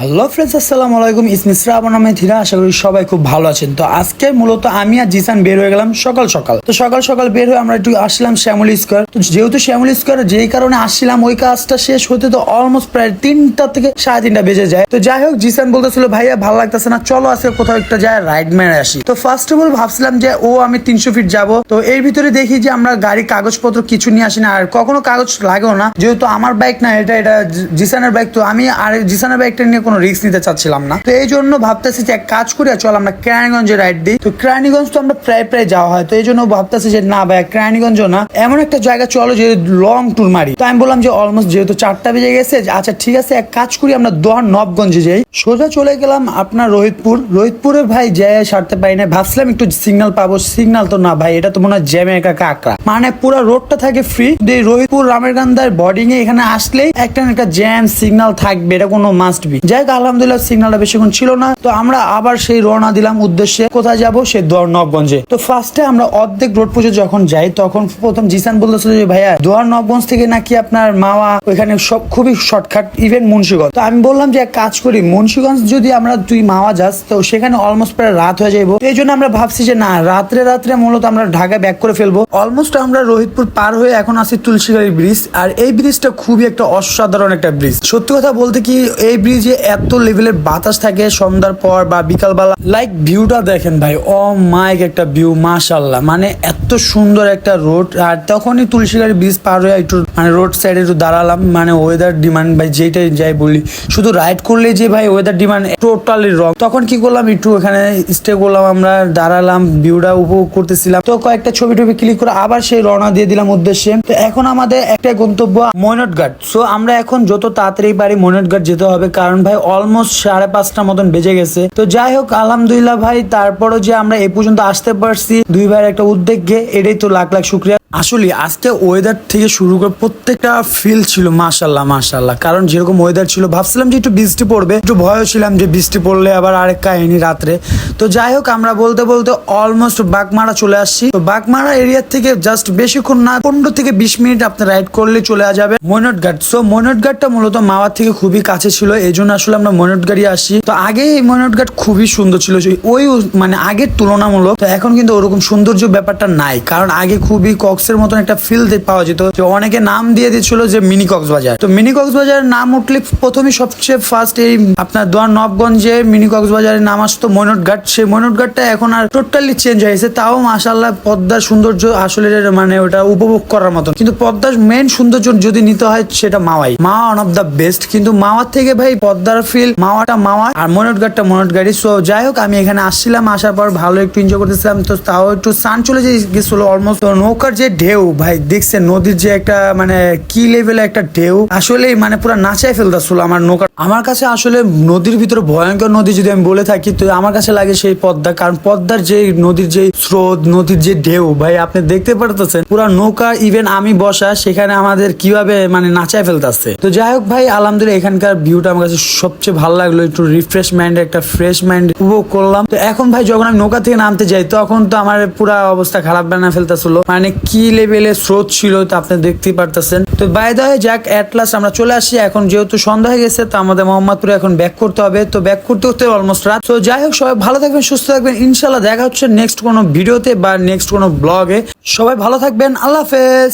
Hello friends, আসসালামু আলাইকুম। ইসমি শ্রাবণ আহমেদ হীরা। আশা করি সবাই খুব ভালো আছেন। তো আজকে মূলত আমি আর জিসান বের হয়ে গেলাম সকাল সকাল বের হয়ে আমরা একটু আসলাম শ্যামলী স্কোয়ার। তো যেহেতু শ্যামলী স্কোয়ার যেই কারণে আসছিলাম, ওই কাজটা শেষ হতে তো অলমোস্ট প্রায় 3টা থেকে 3:30 বেজে যায়। তো যাই হোক, জিসান বলতেছিল ভাইয়া ভালো লাগতেছে না, চলো আজকে কোথাও একটা যায় রাইড মেরে আসি। তো ফার্স্ট অফ অল ভাবছিলাম যে আমি 300 ফিট যাবো। তো এর ভিতরে দেখি যে আমরা গাড়ি কাগজপত্র কিছু নিয়ে আসি না, আর কখনো কাগজ লাগেও না, যেহেতু আমার বাইক না, এটা জিসানের বাইক। তো আমি আর জিসানের বাইকটা নিয়ে কোনো রিস্ক নিতে চাচ্ছিলাম না। তো এই জন্য ভাবতেছি যে এক কাজ করি, চল আমরা কেরানীগঞ্জে রাইড দিই। তো কেরানীগঞ্জ তো আমরা প্রায় যাওয়া হয়, তো এই জন্য ভাবতেছি যে না ভাই, কেরানীগঞ্জ না, এমন একটা জায়গা চলো যে লং ট্যুর মারি। তো আমি বললাম যে অলমোস্ট যেহেতু 4টা বেজে গেছে, আচ্ছা ঠিক আছে এক কাজ করি, আমরা দোহার নবগঞ্জে যাই। সোজা চলে গেলাম আপনার রোহিতপুরে ভাই যাই সারতে পারি না, ভাবছিলাম একটু সিগন্যাল পাবো, সিগন্যাল তো না ভাই, এটা তো মনে হয় জ্যামে একা কাঁকড়া, মানে পুরো রোডটা থাকে ফ্রি। রোহিতপুর রামেরকান্দার বর্ডিং এ এখানে আসলেই একটা জ্যাম সিগন্যাল থাকবে, এটা কোনো মাস্ট বি। যাই হোক, আলহামদুলিল্লাহ সিগন্যালটা বেশিক্ষণ ছিল না। তো আমরা আবার সেই রওনা দিলাম উদ্দেশ্যে, কোথায় যাবো, সে দোহার নবগঞ্জে। তো ফার্স্টে আমরা অর্ধেক রোড পর্যন্ত যখন যাই, তখন প্রথম জিসান বলতেছিল যে ভাইয়া দোহার নবগঞ্জ থেকে নাকি আপনার মাওয়া ওইখানে সব খুবই শর্টকাট, ইভেন মুন্সিগঞ্জ। তো আমি বললাম যে এক কাজ করি, মুন্সিগঞ্জ যদি আমরা তুই মাওয়া যাস, তো সেখানে অলমোস্ট প্রায় রাত হয়ে যাইবো। এই জন্য আমরা ভাবছি যে না, রাত্রে মূলত আমরা ঢাকায় ব্যাক করে ফেলবো। অলমোস্ট আমরা রোহিতপুর পার হয়ে এখন আছি তুলসীগাড়ি ব্রিজ। আর এই ব্রিজটা খুবই একটা অসাধারণ একটা ব্রিজ। সত্যি কথা বলতে কি, এই ব্রিজে এত লেভেলের বাতাস থাকে সন্ধ্যার পর বা বিকালবেলা, লাইক ভিউটা দেখেন ভাই, মাইক একটা ভিউ, মাশাআল্লাহ, মানে এত সুন্দর একটা রোড। আর তখনই তুলসীগাড়ি ব্রিজ পার হয়ে একটু মানে রোড সাইডে একটু দাঁড়ালাম, মানে ওয়েদার ডিমান্ড ভাই যেটাই যাই বলি, শুধু রাইড করলে যে ভাই ওয়েদার ডিমান্ড টোটালি রং। তখন কি করলাম, একটু এখানে স্টে করলাম, আমরা দাঁড়ালাম, ভিউটা উপভোগ করতেছিলাম। তো কয়েকটা ছবি ক্লিক করে আবার সেই রওনা দিয়ে দিলাম উদ্দেশ্যে। তো এখন আমাদের একটা গন্তব্য ময়নটঘাট। সো আমরা এখন যত তাড়াতাড়ি পারি ময়নটঘাট যেতে হবে, কারণ ভাই অলমোস্ট 5:30 মতন বেজে গেছে। তো যাই হোক, আলহামদুলিল্লাহ ভাই, তারপরও যে আমরা এই পর্যন্ত আসতে পারছি দুই ভাইয়ের একটা উদ্যোগে, এটাই তো লাখ লাখ শুক্রিয়া। আসলে আজকে ওয়েদার থেকে শুরু করে প্রত্যেকটা ফিল ছিল মাশাআল্লাহ। কারণ যেরকম ওয়েদার ছিল, ভাবছিলাম যে একটু বৃষ্টি পড়বে, একটু ভয় ছিলাম যে বৃষ্টি পড়লে আবার আরেক কাহিনী রাত্রে। তো যাই হোক, আমরা বলতে অলমোস্ট বাগমারা চলে আসছি। তো বাগমারা এরিয়া থেকে জাস্ট বেশিক্ষণ না, 15 থেকে 20 মিনিট আপনি রাইড করলে চলে যাবে ময়নটঘাট। সো ময়নটঘাটটা মূলত মাওয়া থেকে খুবই কাছে ছিল, এই জন্য আসলে আমরা ময়নটঘাটই আসি। তো আগে এই ময়নটঘাট খুবই সুন্দর ছিল, ওই মানে আগের তুলনামূলক। তো এখন কিন্তু ওরকম সৌন্দর্য ব্যাপারটা নাই, কারণ আগে খুবই কক্সের মতন একটা ফিল পাওয়া যেত। যে অনেকে নাম দিয়ে দিচ্ছিল যে মিনি কক্সবাজার। তো মিনি কক্সবাজারের নাম উঠলে প্রথমে সবচেয়ে ফার্স্ট এই আপনার দোহার নবগঞ্জে মিনি কক্সবাজারের নাম আসতো ময়নটঘাট। সেই ময়নটঘাটটা এখন আর টোটালি চেঞ্জ হয়েছে। তাও মাশাআল্লাহ পদ্মার সৌন্দর্য আসলে মানে ওটা উপভোগ করার মতন। কিন্তু পদ্মার মেন সৌন্দর্য যদি নিতে হয়, সেটা মাওয়া ওয়ান অফ দ্য বেস্ট। কিন্তু মাওয়ার থেকে ভাই পদ্মার ফিল মাওয়াটা মাওয়া, আর ময়নটঘাটটা ময়নটঘাটই। সো যাই হোক, আমি এখানে আসছিলাম, আসার পর ভালো একটু এনজয় করতেছিলাম। তো তাও একটু সান চলে গেছিল অলমোস্ট। নৌকার যে ঢেউ ভাই দেখছেন, নদীর যে একটা মানে কি লেভেলে একটা ঢেউ, আসলে মানে পুরো নাচাই ফেলতেছিল আমার নৌকা। আমার কাছে আসলে নদীর ভিতরে ভয়ঙ্কর নদী যদি আমি বলে থাকি, তো আমার কাছে লাগে সেই পদ্মা। কারণ পদ্মার যে নদীর যে স্রোত, নদীর যে ঢেউ ভাই আপনি দেখতে পারতেছেন, পুরো নৌকা ইভেন আমি বসা সেখানে আমাদের কিভাবে মানে নাচাই ফেলতেছে। তো যাই হোক ভাই, আলহামদুলিল্লাহ এখানকার ভিউটা আমার কাছে সবচেয়ে ভালো লাগলো। একটু রিফ্রেশ মাইন্ড, একটা ফ্রেশ মাইন্ড উপভোগ করলাম। তো এখন ভাই যখন আমি নৌকা থেকে নামতে যাই, তখন তো আমার পুরো অবস্থা খারাপ বানা ফেলতেছিল, মানে কি লেভেলে স্রোত ছিল, তো আপনি দেখতেই পারতেছেন। তো বাই দ্য ওয়ে, যাক এট লাস্ট আমরা চলে আসি। এখন যেহেতু সন্ধ্যা হয়ে গেছে, তো আমাদের মোহাম্মদপুরে এখন ব্যাক করতে হবে। তো ব্যাক করতে অলমোস্ট রাত। তো যাই হোক, সবাই ভালো থাকবেন, সুস্থ থাকবেন, ইনশাল্লাহ দেখা হচ্ছে নেক্সট কোনো ভিডিওতে বা নেক্সট কোনো ব্লগে। সবাই ভালো থাকবেন, আল্লাহ হাফেজ।